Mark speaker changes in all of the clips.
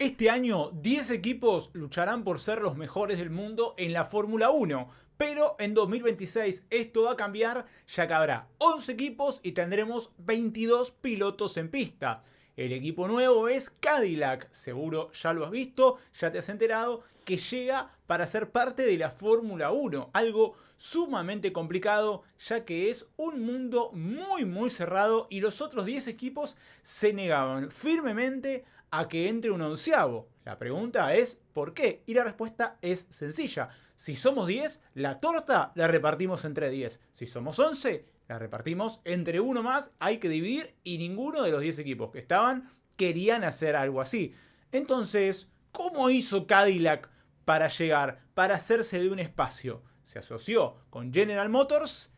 Speaker 1: Este año 10 equipos lucharán por ser los mejores del mundo en la Fórmula 1, pero en 2026 esto va a cambiar ya que habrá 11 equipos y tendremos 22 pilotos en pista. El equipo nuevo es Cadillac, seguro ya lo has visto, ya te has enterado, que llega para ser parte de la Fórmula 1, algo sumamente complicado ya que es un mundo muy cerrado y los otros 10 equipos se negaban firmemente a que entre un onceavo. La pregunta es ¿por qué? Y la respuesta es sencilla. Si somos 10, la torta la repartimos entre 10. Si somos 11, la repartimos entre uno más. Hay que dividir y ninguno de los 10 equipos que estaban querían hacer algo así. Entonces, ¿cómo hizo Cadillac para llegar, para hacerse de un espacio? Se asoció con General Motors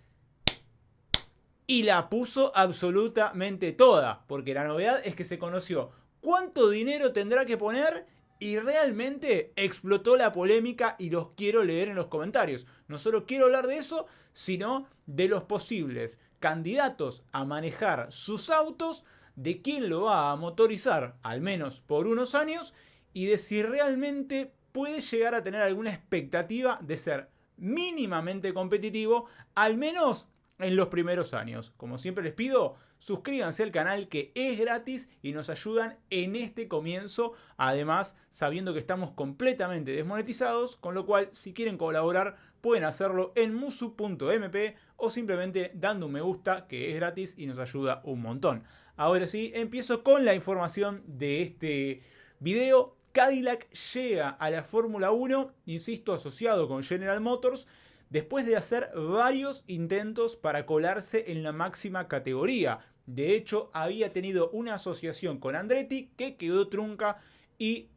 Speaker 1: y la puso absolutamente toda, porque la novedad es que se conoció cuánto dinero tendrá que poner y realmente explotó la polémica y los quiero leer en los comentarios. No solo quiero hablar de eso, sino de los posibles candidatos a manejar sus autos, de quién lo va a motorizar, al menos por unos años, y de si realmente puede llegar a tener alguna expectativa de ser mínimamente competitivo, al menos en los primeros años. Como siempre les pido, suscríbanse al canal que es gratis y nos ayudan en este comienzo. Además, sabiendo que estamos completamente desmonetizados, con lo cual si quieren colaborar pueden hacerlo en musu.mp o simplemente dando un me gusta que es gratis y nos ayuda un montón. Ahora sí, empiezo con la información de este video. Cadillac llega a la Fórmula 1, insisto, asociado con General Motors, después de hacer varios intentos para colarse en la máxima categoría. De hecho, había tenido una asociación con Andretti que quedó trunca y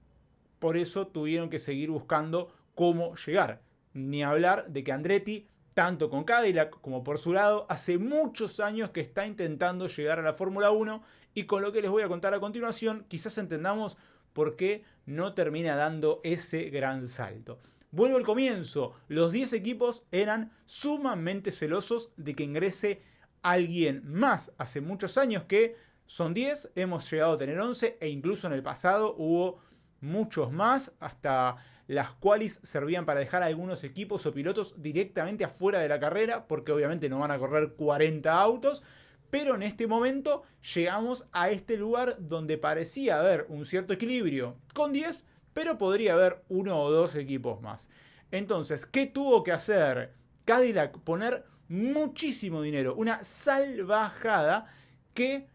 Speaker 1: por eso tuvieron que seguir buscando cómo llegar. Ni hablar de que Andretti, tanto con Cadillac como por su lado, hace muchos años que está intentando llegar a la Fórmula 1 y con lo que les voy a contar a continuación, quizás entendamos por qué no termina dando ese gran salto. Vuelvo al comienzo. Los 10 equipos eran sumamente celosos de que ingrese alguien más. Hace muchos años que son 10, hemos llegado a tener 11 e incluso en el pasado hubo muchos más, hasta las cuales servían para dejar a algunos equipos o pilotos directamente afuera de la carrera, porque obviamente no van a correr 40 autos. Pero en este momento llegamos a este lugar donde parecía haber un cierto equilibrio con 10, pero podría haber uno o dos equipos más. Entonces, ¿qué tuvo que hacer Cadillac? Poner muchísimo dinero, una salvajada que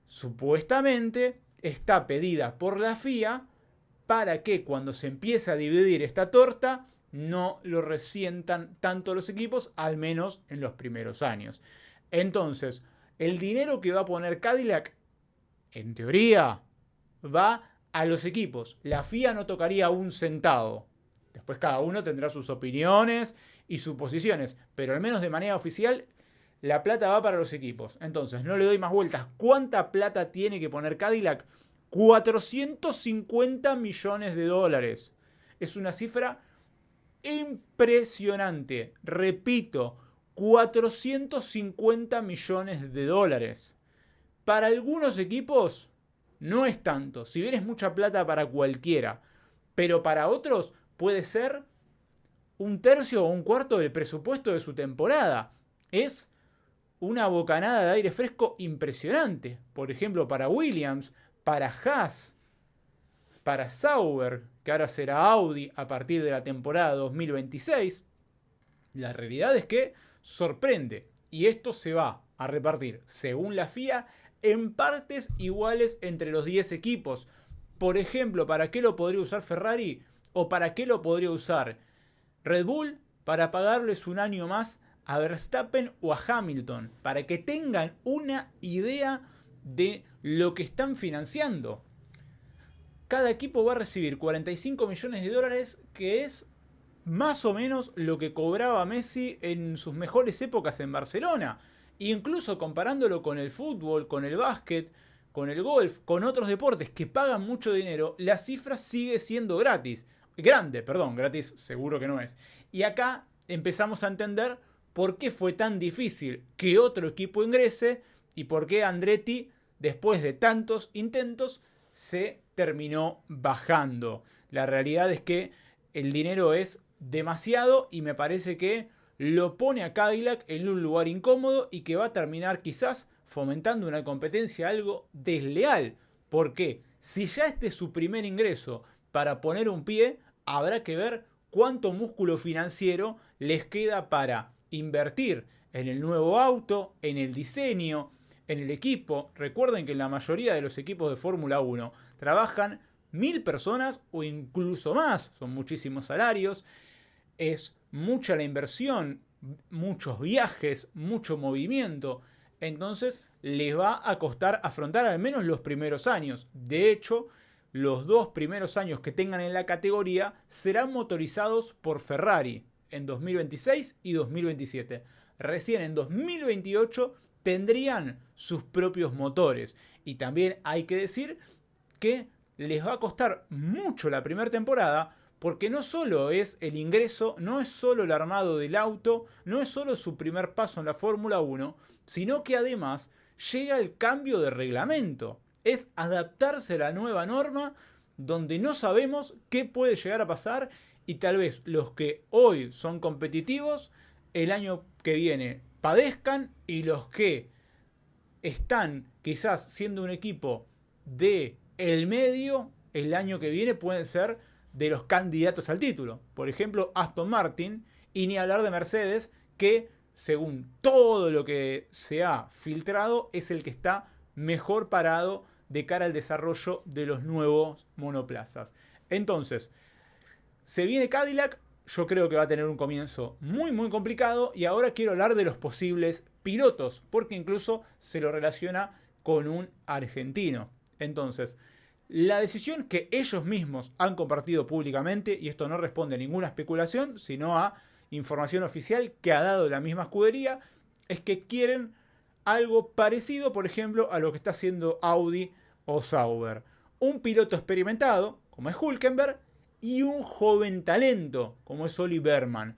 Speaker 1: supuestamente está pedida por la FIA para que cuando se empiece a dividir esta torta no lo resientan tanto los equipos, al menos en los primeros años. Entonces, el dinero que va a poner Cadillac, en teoría, va a los equipos. La FIA no tocaría un centavo. Después cada uno tendrá sus opiniones y sus posiciones, pero al menos de manera oficial la plata va para los equipos. Entonces, no le doy más vueltas. ¿Cuánta plata tiene que poner Cadillac? 450 millones de dólares. Es una cifra impresionante. Repito, 450 millones de dólares. Para algunos equipos no es tanto, si bien es mucha plata para cualquiera, pero para otros puede ser un tercio o un cuarto del presupuesto de su temporada. Es una bocanada de aire fresco impresionante. Por ejemplo, para Williams, para Haas, para Sauber, que ahora será Audi a partir de la temporada 2026. La realidad es que sorprende y esto se va a repartir, según la FIA, en partes iguales entre los 10 equipos. Por ejemplo, ¿para qué lo podría usar Ferrari? ¿O para qué lo podría usar Red Bull? Para pagarles un año más a Verstappen o a Hamilton, para que tengan una idea de lo que están financiando. Cada equipo va a recibir 45 millones de dólares, que es más o menos lo que cobraba Messi en sus mejores épocas en Barcelona. Incluso comparándolo con el fútbol, con el básquet, con el golf, con otros deportes que pagan mucho dinero, la cifra sigue siendo gratis. Grande, perdón, gratis seguro que no es. Y acá empezamos a entender por qué fue tan difícil que otro equipo ingrese y por qué Andretti, después de tantos intentos, se terminó bajando. La realidad es que el dinero es demasiado y me parece que lo pone a Cadillac en un lugar incómodo y que va a terminar quizás fomentando una competencia algo desleal. ¿Por qué? Si ya este es su primer ingreso para poner un pie, habrá que ver cuánto músculo financiero les queda para invertir en el nuevo auto, en el diseño, en el equipo. Recuerden que en la mayoría de los equipos de Fórmula 1 trabajan 1000 personas o incluso más. Son muchísimos salarios, es mucha la inversión, muchos viajes, mucho movimiento. Entonces les va a costar afrontar al menos los primeros años. De hecho, los 2 primeros años que tengan en la categoría serán motorizados por Ferrari en 2026 y 2027. Recién en 2028 tendrían sus propios motores. Y también hay que decir que les va a costar mucho la primera temporada, porque no solo es el ingreso, no es solo el armado del auto, no es solo su primer paso en la Fórmula 1, sino que además llega el cambio de reglamento. Es adaptarse a la nueva norma donde no sabemos qué puede llegar a pasar y tal vez los que hoy son competitivos el año que viene padezcan y los que están quizás siendo un equipo de el medio el año que viene pueden ser de los candidatos al título. Por ejemplo, Aston Martin y ni hablar de Mercedes, que según todo lo que se ha filtrado es el que está mejor parado de cara al desarrollo de los nuevos monoplazas. Entonces, se viene Cadillac, yo creo que va a tener un comienzo muy complicado y ahora quiero hablar de los posibles pilotos, porque incluso se lo relaciona con un argentino. Entonces, la decisión que ellos mismos han compartido públicamente, y esto no responde a ninguna especulación, sino a información oficial que ha dado la misma escudería, es que quieren algo parecido, por ejemplo, a lo que está haciendo Audi o Sauber. Un piloto experimentado, como es Hülkenberg, y un joven talento, como es Oli Berman.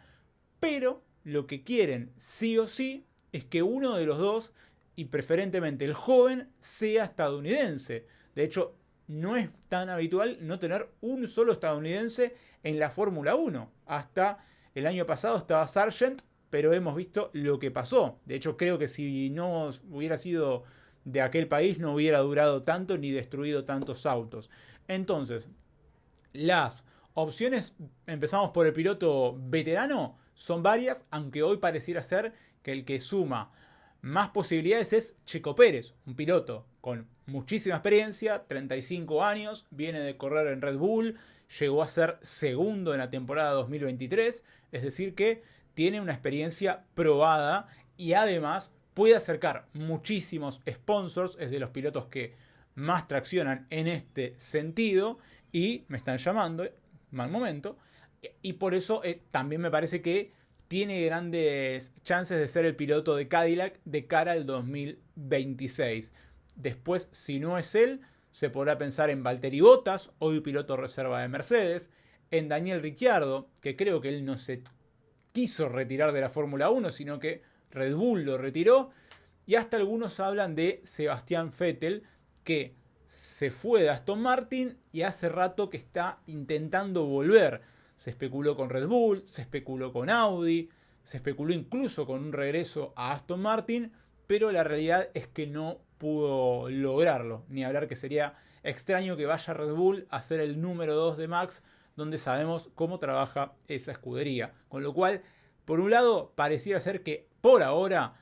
Speaker 1: Pero lo que quieren, sí o sí, es que uno de los dos, y preferentemente el joven, sea estadounidense. De hecho, no es tan habitual no tener un solo estadounidense en la Fórmula 1. Hasta el año pasado estaba Sargent, pero hemos visto lo que pasó. De hecho, creo que si no hubiera sido de aquel país, no hubiera durado tanto ni destruido tantos autos. Entonces, las opciones, empezamos por el piloto veterano, son varias, aunque hoy pareciera ser que el que suma más posibilidades es Checo Pérez, un piloto con muchísima experiencia, 35 años, viene de correr en Red Bull, llegó a ser segundo en la temporada 2023, es decir que tiene una experiencia probada y además puede acercar muchísimos sponsors, es de los pilotos que más traccionan en este sentido y me están llamando, mal momento, y por eso también me parece que tiene grandes chances de ser el piloto de Cadillac de cara al 2026. Después, si no es él, se podrá pensar en Valtteri Bottas, hoy piloto reserva de Mercedes, en Daniel Ricciardo, que creo que él no se quiso retirar de la Fórmula 1, sino que Red Bull lo retiró, y hasta algunos hablan de Sebastián Vettel, que se fue de Aston Martin y hace rato que está intentando volver. Se especuló con Red Bull, se especuló con Audi, se especuló incluso con un regreso a Aston Martin, pero la realidad es que no pudo lograrlo. Ni hablar que sería extraño que vaya Red Bull a ser el número 2 de Max, donde sabemos cómo trabaja esa escudería. Con lo cual, por un lado, pareciera ser que por ahora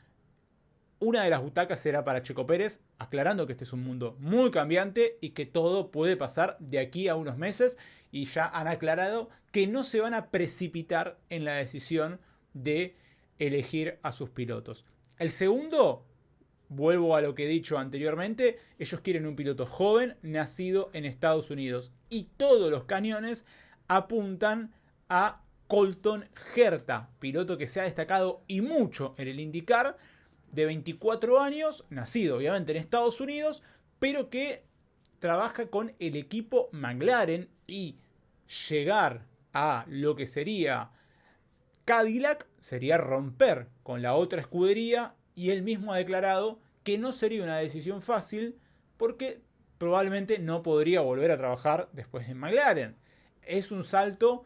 Speaker 1: una de las butacas será para Checo Pérez, aclarando que este es un mundo muy cambiante y que todo puede pasar de aquí a unos meses, y ya han aclarado que no se van a precipitar en la decisión de elegir a sus pilotos. El segundo, vuelvo a lo que he dicho anteriormente, ellos quieren un piloto joven, nacido en Estados Unidos, y todos los cañones apuntan a Colton Herta, piloto que se ha destacado y mucho en el IndyCar, de 24 años, nacido obviamente en Estados Unidos, pero que trabaja con el equipo McLaren, y llegar a lo que sería Cadillac sería romper con la otra escudería, y él mismo ha declarado que no sería una decisión fácil porque probablemente no podría volver a trabajar después en McLaren. Es un salto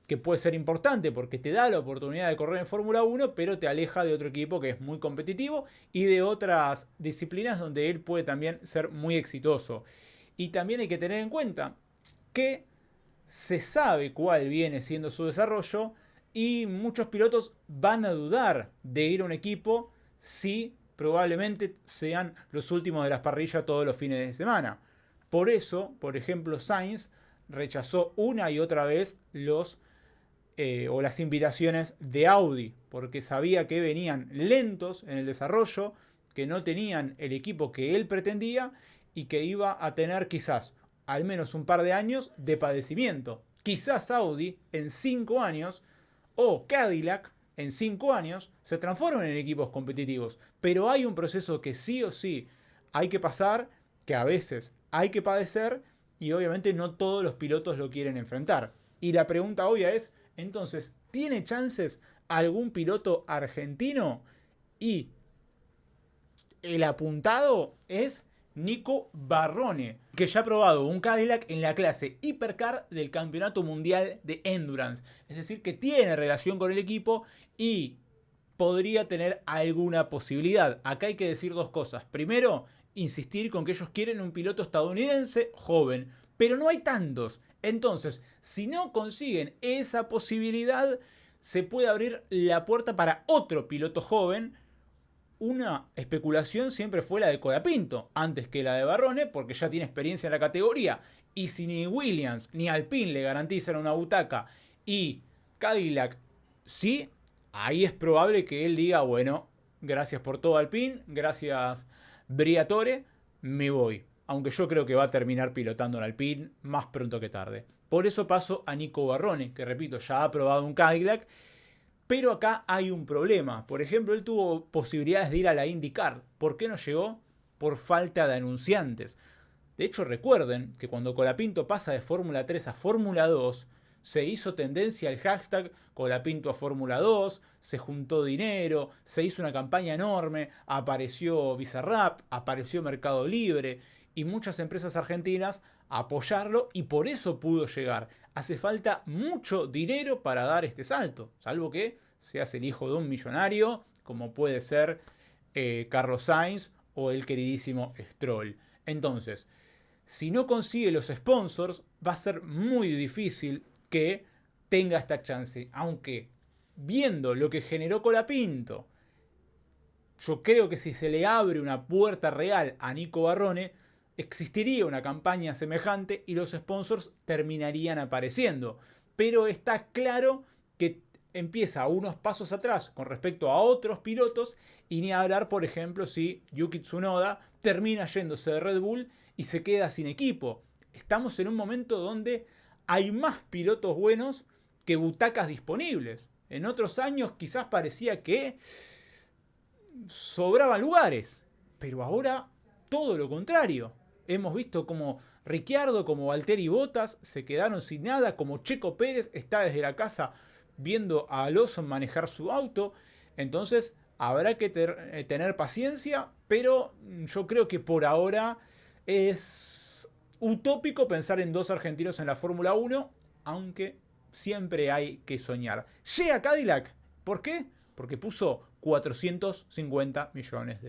Speaker 1: que puede ser importante porque te da la oportunidad de correr en Fórmula 1, pero te aleja de otro equipo que es muy competitivo y de otras disciplinas donde él puede también ser muy exitoso. Y también hay que tener en cuenta que se sabe cuál viene siendo su desarrollo y muchos pilotos van a dudar de ir a un equipo si probablemente sean los últimos de las parrillas todos los fines de semana. Por eso, por ejemplo, Sainz rechazó una y otra vez las invitaciones de Audi, porque sabía que venían lentos en el desarrollo, que no tenían el equipo que él pretendía y que iba a tener quizás al menos un par de años de padecimiento. Quizás Audi en 5 años o Cadillac en 5 años se transformen en equipos competitivos, pero hay un proceso que sí o sí hay que pasar, que a veces hay que padecer y obviamente no todos los pilotos lo quieren enfrentar. Y la pregunta obvia es, entonces, ¿tiene chances algún piloto argentino? Y el apuntado es Nico Barrone, que ya ha probado un Cadillac en la clase Hypercar del Campeonato Mundial de Endurance. Es decir, que tiene relación con el equipo y podría tener alguna posibilidad. Acá hay que decir dos cosas. Primero, insistir con que ellos quieren un piloto estadounidense joven, pero no hay tantos. Entonces, si no consiguen esa posibilidad, se puede abrir la puerta para otro piloto joven. Una especulación siempre fue la de Colapinto, antes que la de Barrone, porque ya tiene experiencia en la categoría. Y si ni Williams ni Alpine le garantizan una butaca y Cadillac sí, ahí es probable que él diga, bueno, gracias por todo Alpine, gracias Briatore, me voy. Aunque yo creo que va a terminar pilotando en Alpine más pronto que tarde. Por eso paso a Nico Barrone, que repito, ya ha probado un Cadillac. Pero acá hay un problema. Por ejemplo, él tuvo posibilidades de ir a la IndyCar. ¿Por qué no llegó? Por falta de anunciantes. De hecho, recuerden que cuando Colapinto pasa de Fórmula 3 a Fórmula 2, se hizo tendencia el hashtag Colapinto a Fórmula 2, se juntó dinero, se hizo una campaña enorme, apareció Bizarrap, apareció Mercado Libre y muchas empresas argentinas a apoyarlo y por eso pudo llegar. Hace falta mucho dinero para dar este salto, salvo que seas el hijo de un millonario, como puede ser Carlos Sainz o el queridísimo Stroll. Entonces, si no consigue los sponsors, va a ser muy difícil que tenga esta chance. Aunque, viendo lo que generó Colapinto, yo creo que si se le abre una puerta real a Nico Barrone, existiría una campaña semejante y los sponsors terminarían apareciendo. Pero está claro que empieza unos pasos atrás con respecto a otros pilotos y ni hablar, por ejemplo, si Yuki Tsunoda termina yéndose de Red Bull y se queda sin equipo. Estamos en un momento donde hay más pilotos buenos que butacas disponibles. En otros años quizás parecía que sobraban lugares, pero ahora todo lo contrario. Hemos visto como Ricciardo, como Valtteri Bottas se quedaron sin nada, como Checo Pérez está desde la casa viendo a Alonso manejar su auto. Entonces habrá que tener paciencia, pero yo creo que por ahora es utópico pensar en dos argentinos en la Fórmula 1, aunque siempre hay que soñar. Llega Cadillac, ¿por qué? Porque puso $450 millones.